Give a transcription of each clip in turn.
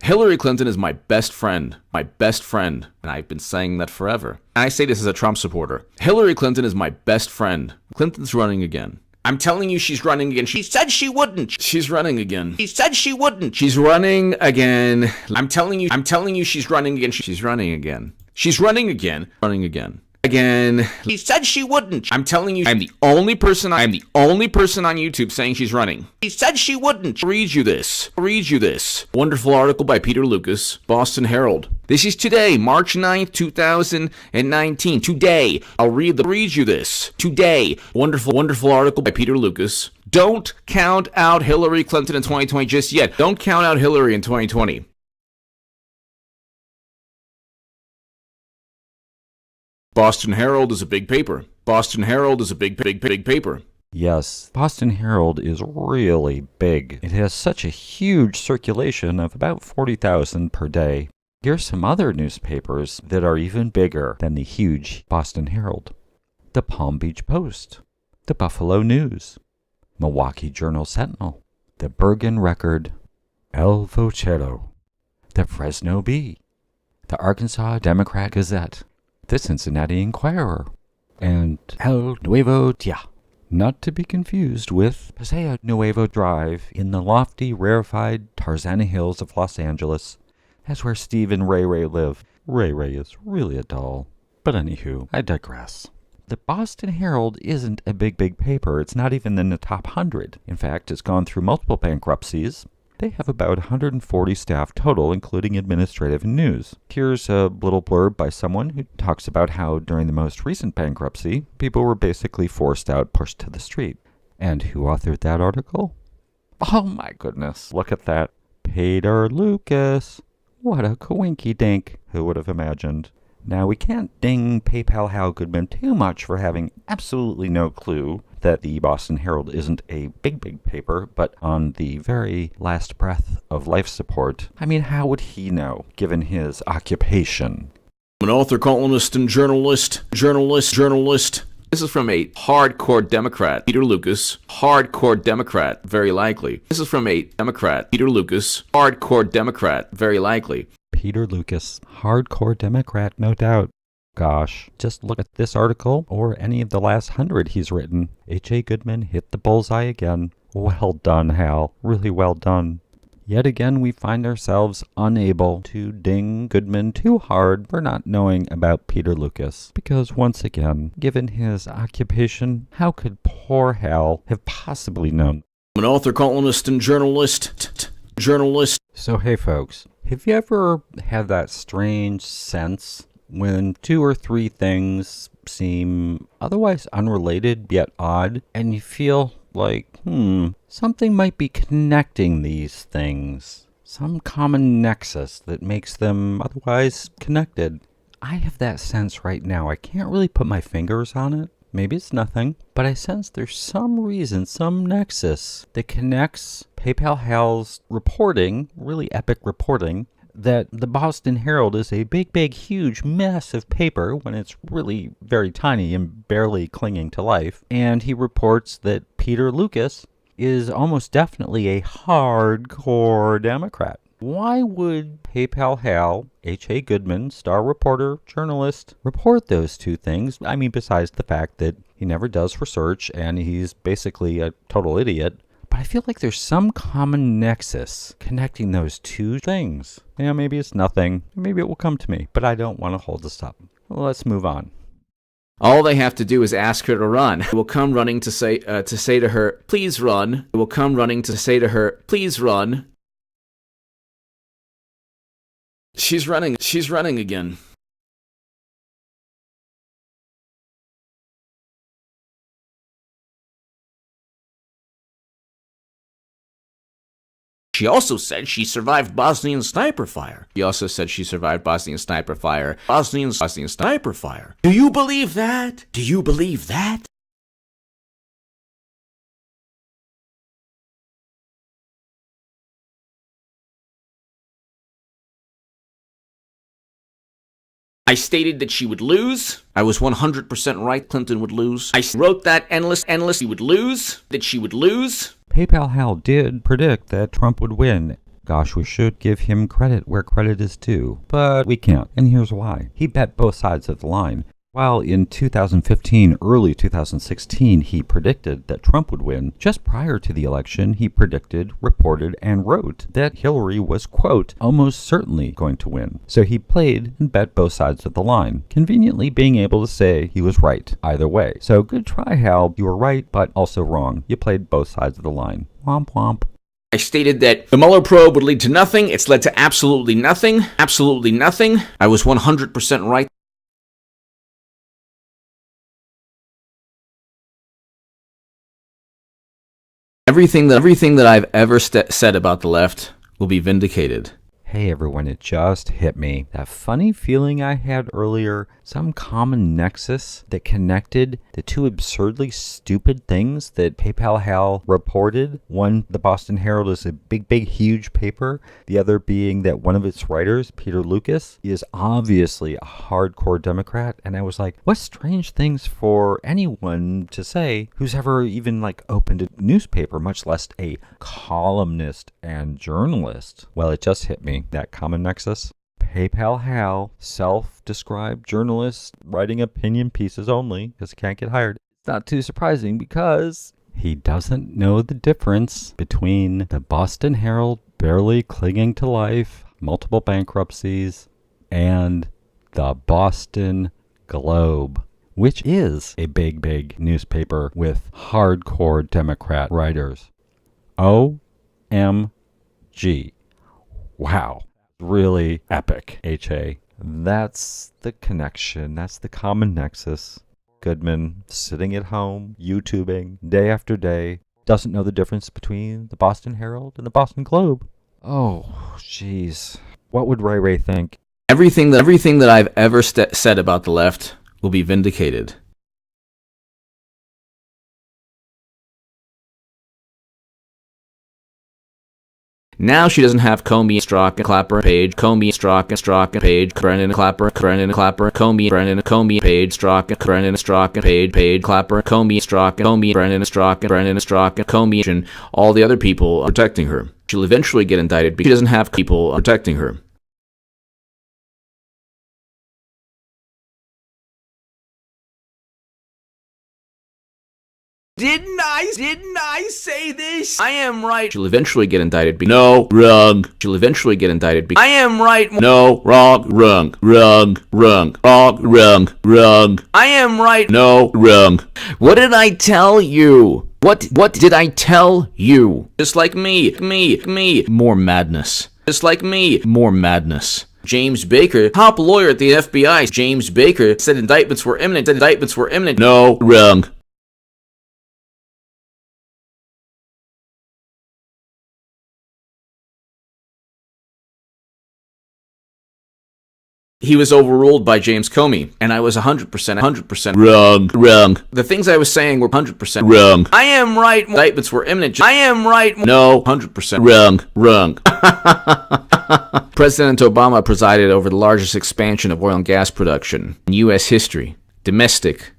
Hillary Clinton is my best friend, and I've been saying that forever. And I say this as a Trump supporter. Hillary Clinton is my best friend. Clinton's running again. I'm telling you she's running again. She said she wouldn't. She's running again. She said she wouldn't. She's running again. I'm telling you she's running again. She's running again. She's running again. Running again. Again. She said she wouldn't. I'm telling you, I'm the only person on YouTube saying she's running. She said she wouldn't. I'll read you this. Wonderful article by Peter Lucas, Boston Herald. This is today, March 9th, 2019. Today. I'll read you this. Today. Wonderful article by Peter Lucas. Don't count out Hillary Clinton in 2020 just yet. Don't count out Hillary in 2020. Boston Herald is a big paper. Boston Herald is a big paper. Yes, Boston Herald is really big. It has such a huge circulation of about 40,000 per day. Here's some other newspapers that are even bigger than the huge Boston Herald. The Palm Beach Post, the Buffalo News, Milwaukee Journal-Sentinel, the Bergen Record, El Vocero, the Fresno Bee, the Arkansas Democrat-Gazette, the Cincinnati Enquirer, and El Nuevo Dia, not to be confused with Paseo Nuevo Drive in the lofty, rarefied Tarzana Hills of Los Angeles. That's where Steve and Ray Ray live. Ray Ray is really a doll. But anywho, I digress. The Boston Herald isn't a big paper. It's not even in the top 100. In fact, it's gone through multiple bankruptcies. They have about 140 staff total, including administrative and news. Here's a little blurb by someone who talks about how during the most recent bankruptcy, people were basically forced out, pushed to the street. And who authored that article? Oh my goodness, look at that. Peter Lucas. What a coinky-dink. Who would have imagined? Now, we can't ding PayPal Hal Goodman too much for having absolutely no clue that the Boston Herald isn't a big paper, but on the very last breath of life support, I mean, how would he know, given his occupation? I'm an author, columnist, and journalist. This is from a hardcore Democrat, Peter Lucas. Hardcore Democrat, very likely. This is from a Democrat, Peter Lucas. Hardcore Democrat, very likely. Peter Lucas, hardcore Democrat, no doubt. Gosh, just look at this article or any of the last 100 he's written. H.A. Goodman hit the bullseye again. Well done, Hal. Really well done. Yet again, we find ourselves unable to ding Goodman too hard for not knowing about Peter Lucas. Because once again, given his occupation, how could poor Hal have possibly known? I'm an author, columnist, and journalist. So hey folks, have you ever had that strange sense when two or three things seem otherwise unrelated yet odd, and you feel like, something might be connecting these things. Some common nexus that makes them otherwise connected. I have that sense right now. I can't really put my fingers on it. Maybe it's nothing, but I sense there's some reason, some nexus that connects PayPal Hal's reporting, really epic reporting, that the Boston Herald is a big, huge, massive paper when it's really very tiny and barely clinging to life. And he reports that Peter Lucas is almost definitely a hardcore Democrat. Why would PayPal Hal, H.A. Goodman, star reporter, journalist, report those two things? I mean, besides the fact that he never does research and he's basically a total idiot. But I feel like there's some common nexus connecting those two things. Yeah, maybe it's nothing. Maybe it will come to me, but I don't want to hold this up. Well, let's move on. All they have to do is ask her to run. It will come running to say to her, please run. It will come running to say to her, please run. She's running again. She also said she survived Bosnian sniper fire. Bosnian sniper fire. Do you believe that? Do you believe that? I stated that she would lose. I was 100% right. Clinton would lose. I wrote that endless. She would lose. That she would lose. PayPal Hal did predict that Trump would win. Gosh, we should give him credit where credit is due, but we can't, and here's why. He bet both sides of the line. While in 2015, early 2016, he predicted that Trump would win, just prior to the election, he predicted, reported, and wrote that Hillary was, quote, almost certainly going to win. So he played and bet both sides of the line, conveniently being able to say he was right either way. So good try, Hal. You were right, but also wrong. You played both sides of the line. Womp womp. I stated that the Mueller probe would lead to nothing. It's led to absolutely nothing. Absolutely nothing. I was 100% right. Everything that I've ever said about the left will be vindicated. Hey everyone, it just hit me. That funny feeling I had earlier, some common nexus that connected the two absurdly stupid things that PayPal Hal reported. One, the Boston Herald, is a big, huge paper. The other being that one of its writers, Peter Lucas, is obviously a hardcore Democrat. And I was like, what strange things for anyone to say who's ever even opened a newspaper, much less a columnist and journalist. Well, it just hit me. That common nexus. PayPal Hal, self-described journalist, writing opinion pieces only, because he can't get hired. It's not too surprising because he doesn't know the difference between the Boston Herald barely clinging to life, multiple bankruptcies, and the Boston Globe, which is a big newspaper with hardcore Democrat writers. OMG. Wow. Really epic, HA. That's the connection. That's the common nexus. Goodman, sitting at home, YouTubing, day after day, doesn't know the difference between the Boston Herald and the Boston Globe. Oh, jeez. What would Ray think? Everything that I've ever said about the left will be vindicated. Now she doesn't have Comey, Strzok, and Clapper, Page, Comey, Strzok, and Page, Brennan, Clapper, Comey, Brennan, Comey, Page, Strzok, Brennan, Strzok, and Page, Clapper, Comey, Strzok, Comey, Brennan, Strzok, Brennan, Strzok, and Comey, and all the other people protecting her. She'll eventually get indicted because she doesn't have people protecting her. Didn't I say this? I am right. She'll eventually get indicted. No, wrong. She'll eventually get indicted. I am right. No, wrong, wrong, wrong, wrong, wrong, wrong, wrong. I am right. No, wrong. What did I tell you? What did I tell you? Just like me. More madness. Just like me. More madness. James Baker, top lawyer at the FBI. James Baker said indictments were imminent. No, wrong. He was overruled by James Comey, and I was 100% wrong. The things I was saying were 100% wrong. I am right. Indictments were imminent. I am right. No, 100% wrong. President Obama presided over the largest expansion of oil and gas production in U.S. history. Domestic.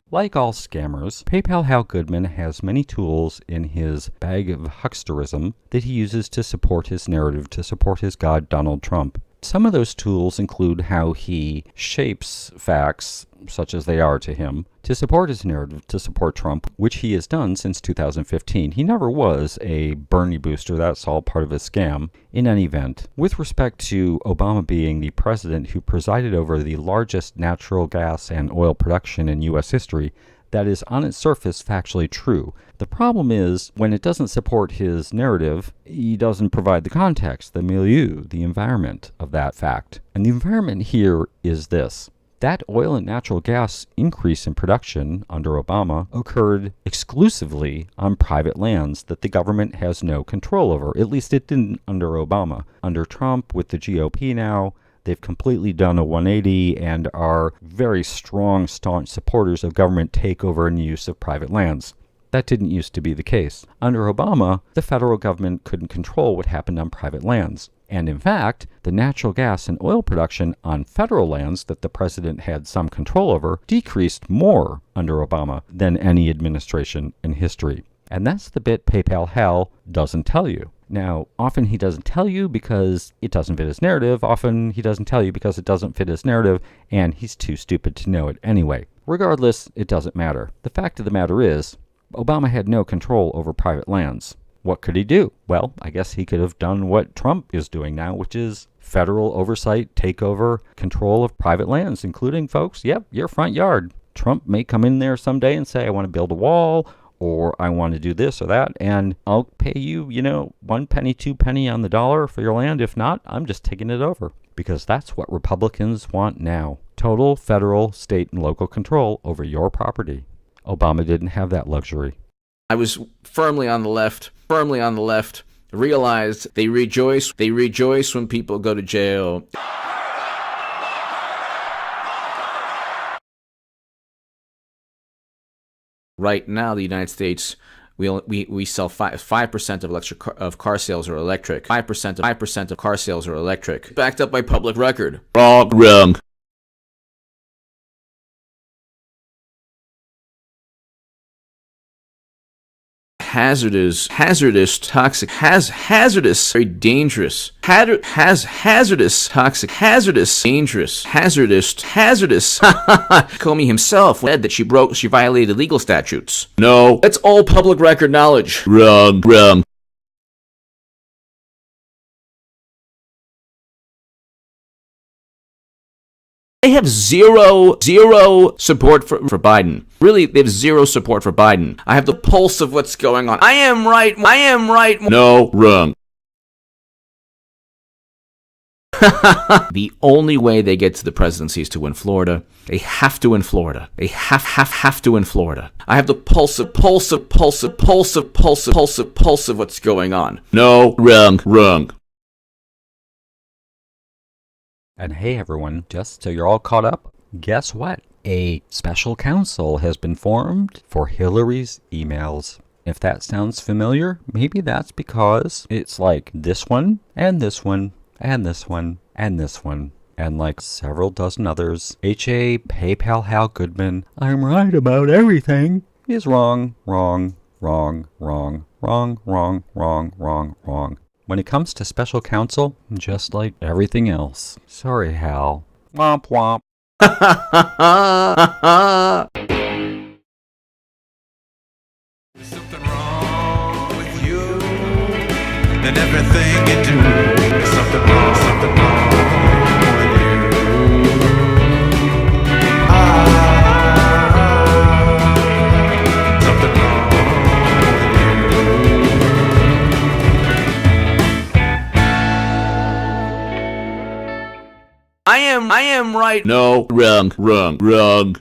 Like all scammers, PayPal Hal Goodman has many tools in his bag of hucksterism that he uses to support his narrative, to support his god Donald Trump. Some of those tools include how he shapes facts, such as they are to him, to support his narrative, to support Trump, which he has done since 2015. He never was a Bernie booster. That's all part of a scam. In any event, with respect to Obama being the president who presided over the largest natural gas and oil production in U.S. history, that is on its surface factually true. The problem is, when it doesn't support his narrative, he doesn't provide the context, the milieu, the environment of that fact. And the environment here is this. That oil and natural gas increase in production under Obama occurred exclusively on private lands that the government has no control over. At least it didn't under Obama. Under Trump, with the GOP now, they've completely done a 180 and are very strong, staunch supporters of government takeover and use of private lands. That didn't used to be the case. Under Obama, the federal government couldn't control what happened on private lands. And in fact, the natural gas and oil production on federal lands that the president had some control over decreased more under Obama than any administration in history. And that's the bit PayPal Hal doesn't tell you. Now, often he doesn't tell you because it doesn't fit his narrative. Often he doesn't tell you because it doesn't fit his narrative, and he's too stupid to know it anyway. Regardless, it doesn't matter. The fact of the matter is, Obama had no control over private lands. What could he do? Well, I guess he could have done what Trump is doing now, which is federal oversight, takeover, control of private lands, including, folks, yep, your front yard. Trump may come in there someday and say, I want to build a wall, or I want to do this or that, and I'll pay you, 1 penny, 2 penny on the dollar for your land. If not, I'm just taking it over. Because that's what Republicans want now. Total federal, state, and local control over your property. Obama didn't have that luxury. I was firmly on the left, realized they rejoice when people go to jail. Right now, the United States, we sell 5% of car sales are electric. 5% of car sales are electric. Backed up by public record. Wrong. Hazardous, toxic, very dangerous, hazardous, toxic, dangerous, hazardous. Comey himself said that she violated legal statutes. No, that's all public record knowledge. Wrong. They have zero support for Biden. Really, they have zero support for Biden. I have the pulse of what's going on. I am right. No, wrong. The only way they get to the presidency is to win Florida. They have to win Florida. They have to win Florida. I have the pulse of what's going on. No, wrong. And hey everyone, just so you're all caught up, guess what? A special counsel has been formed for Hillary's emails. If that sounds familiar, maybe that's because it's like this one, and this one, and this one, and this one, and like several dozen others. H.A. PayPal Hal Goodman, I'm right about everything, is wrong. When it comes to special counsel, just like everything else. Sorry, Hal. Womp womp. There's something wrong with you and everything you do. There's something wrong with you. Something wrong with you. I am right. No, wrong.